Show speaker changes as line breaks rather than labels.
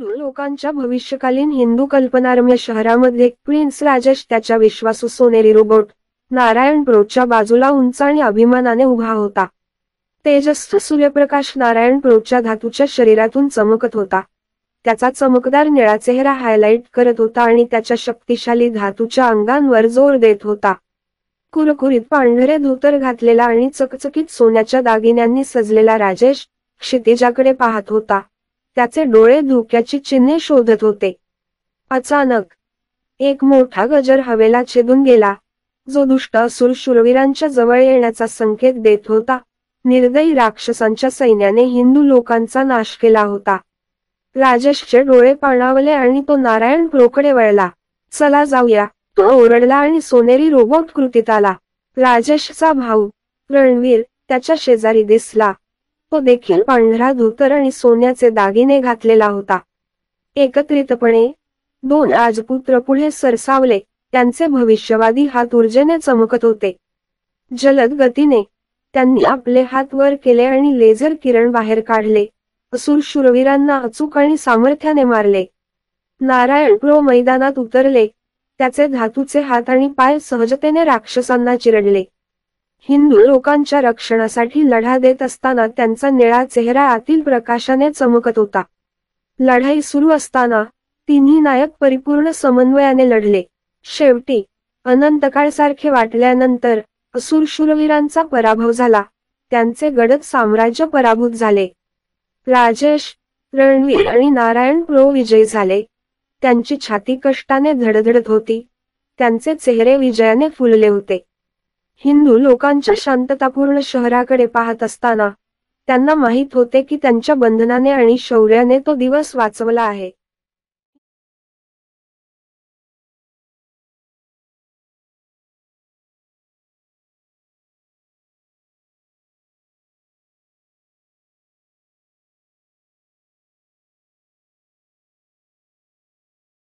हिंदू लोकांच्या भविष्यकालीन हिंदू कल्पनारम्य शहरामध्ये प्रिन्स राजेश त्याच्या विश्वासू सोनेरी रोबोट नारायण प्रोच्या बाजूला उंच आणि अभिमानाने उभा होता. तेजस्वी सूर्यप्रकाश नारायण प्रोच्या धातूच्या शरीरातून चमकत होता. त्याचा चमकदार निळा चेहरा हायलाइट करत होता आणि त्याच्या शक्तिशाली धातूच्या अंगांवर जोर देत होता. कुरकुरीत पांढरे धोतर घातलेला आणि चकचकीत सोन्याच्या दागिन्यांनी सजलेला राजेश क्षितिजाकडे पाहत होता. त्याचे डोळे धोक्याची चिन्हे शोधत होते. अचानक एक मोठा गजर हवेला छेदून गेला, जो दुष्ट असुर शूरवीरांच्या जवळ येण्याचा संकेत देत होता. निर्दयी राक्षसांच्या सैन्याने हिंदू लोकांचा नाश केला होता. राजेशचे डोळे पाणावले आणि तो नारायण प्रोकडे वळला. चला जाऊया, तो ओरडला आणि सोनेरी रोबोट कृतीत आला. राजेशचा भाऊ रणवीर त्याच्या शेजारी दिसला. तो देखील पांढरा धोतर आणि सोन्याचे दागिने घातलेला होता. एकत्रितपणे दोन राजपुत्र पुढे सरसावले. त्यांचे भविष्यवादी हात ऊर्जेने चमकत होते. जलद गतीने त्यांनी आपले हात वर केले आणि लेझर किरण बाहेर काढले. असुर शूरवीरांना अचूक आणि सामर्थ्याने मारले. नारायण प्रो मैदानात उतरले. त्याचे धातूचे हात आणि पाय सहजतेने राक्षसांना चिरडले. हिंदू लोकांच्या रक्षणासाठी लढा देत असताना त्यांचा निळा चेहरा आतील प्रकाशाने चमकत होता. लढाई सुरू असताना तिन्ही नायक परिपूर्ण समन्वयाने लढले. शेवटी अनंतकाळसारखे वाटल्यानंतर असुर शूरवीरांचा पराभव झाला. त्यांचे गडद साम्राज्य पराभूत झाले. राजेश, रणवीर आणि नारायण प्रो विजयी झाले. त्यांची छाती कष्टाने धडधडत होती. त्यांचे चेहरे विजयाने फुलले होते. हिंदू लोकांच्या शांततापूर्ण शहराकडे पाहत असताना त्यांना माहीत होते की त्यांच्या बंधनाने आणि शौर्याने तो दिवस वाचवला आहे.